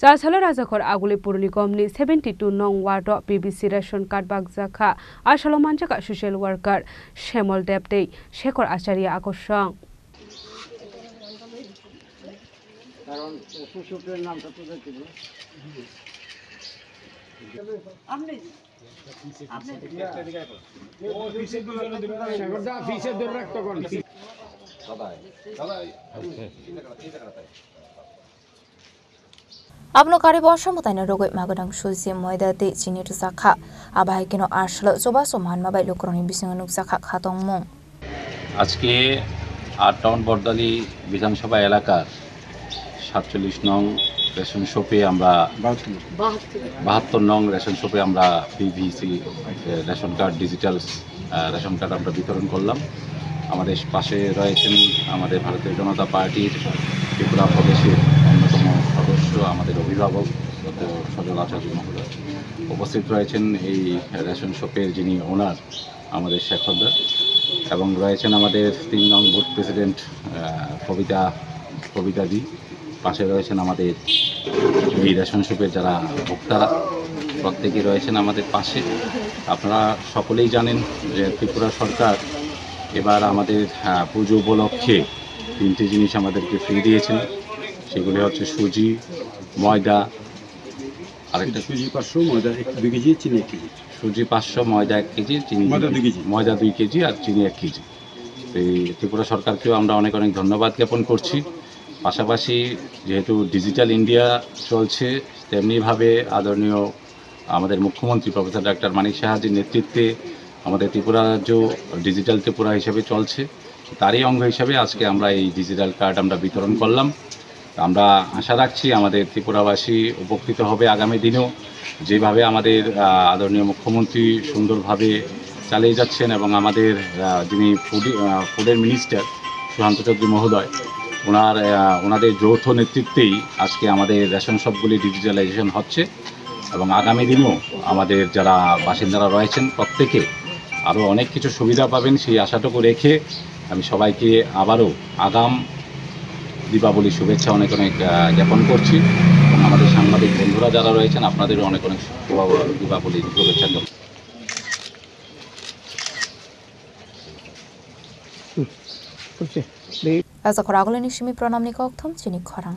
Jasala Razakor Aguli Purligomni 72 nong wardo BBC ration card bagzakha Ashalomanjaka social worker Shemol Depte Shekor Acharya Akoshang Abno kari bosho mutane rogoi magadang susi moida de chini tu sakha abai kino ashlo soba soman mabai lokroni bising nuk sakha khatong mong আজকে ৮ town বর্দালি বিধানসভা এলাকার ৪৭ নং ration শপে আমরা ৭২ নং ration শপে আমরা PVC ration card digital ration card আমরা বিতরণ করলাম। আমাদের পাশে রয়েছেন আমাদের ভারতীয় জনতা পার্টির ত্রিপুরা প্রদেশের অন্যতম সদস্য আমাদের অভিভাবক সজল আচার্য মহোদয় উপস্থিত রয়েছেন। এই রেশন শপের যিনি ওনার আমাদের শেখরদা এবং রয়েছেন আমাদের ৩ নং বুথ প্রেসিডেন্ট কবিতাদি। পাশে রয়েছেন আমাদের এই রেশন শপের যারা ভোক্তারা প্রত্যেকেই রয়েছেন আমাদের পাশে। আপনারা সকলেই জানেন যে ত্রিপুরা সরকার এবার আমাদের পুজো উপলক্ষে 3টি জিনিস আমাদেরকে ফ্রি দিয়েছেন। সেগুলি হচ্ছে সুজি, ময়দা, আরেকটা সুজি 500, ময়দা 2 কেজি, চিনি 1 কেজি। সুজি 500, ময়দা 1 কেজি, চিনি ময়দা 2 কেজি আর চিনি 1 কেজি। এই ত্রিপুরা সরকারকেও আমরা অনেক অনেক ধন্যবাদ জ্ঞাপন করছি। পাশাপাশি যেহেতু ডিজিটাল ইন্ডিয়া চলছে, তেমনিভাবে আদরণীয় আমাদের মুখ্যমন্ত্রী প্রফেসর ডক্টর মানিক সাহাজির নেতৃত্বে আমাদের ত্রিপুরা রাজ্য ডিজিটাল ত্রিপুরা হিসেবে চলছে। তারই অঙ্গ হিসেবে আজকে আমরা এই ডিজিটাল কার্ড আমরা বিতরণ করলাম। আমরা আশা রাখছি আমাদের ত্রিপুরাবাসী উপকৃত হবে আগামী দিনেও। যেভাবে আমাদের আদরণীয় মুখ্যমন্ত্রী সুন্দরভাবে চালিয়ে যাচ্ছেন এবং আমাদের যিনি ফুডের মিনিস্টার সুশান্ত চৌধুরী মহোদয় ওনাদের যৌথ নেতৃত্বেই আজকে আমাদের রেশন শপগুলি ডিজিটালাইজেশন হচ্ছে এবং আগামী দিনেও আমাদের যারা বাসিন্দারা রয়েছেন প্রত্যেকে আরও অনেক কিছু সুবিধা পাবেন সেই আশাটুকু রেখে আমি সবাইকে আবারও আগাম দীপাবলির শুভেচ্ছা অনেক অনেক জ্ঞাপন করছি এবং আমাদের সাংবাদিক বন্ধুরা যারা রয়েছেন আপনাদেরও অনেক অনেক দীপাবলির শুভেচ্ছা জ্ঞাপন। As a Koragolini Shimi Pronamnik Oktom, Chinik Korang.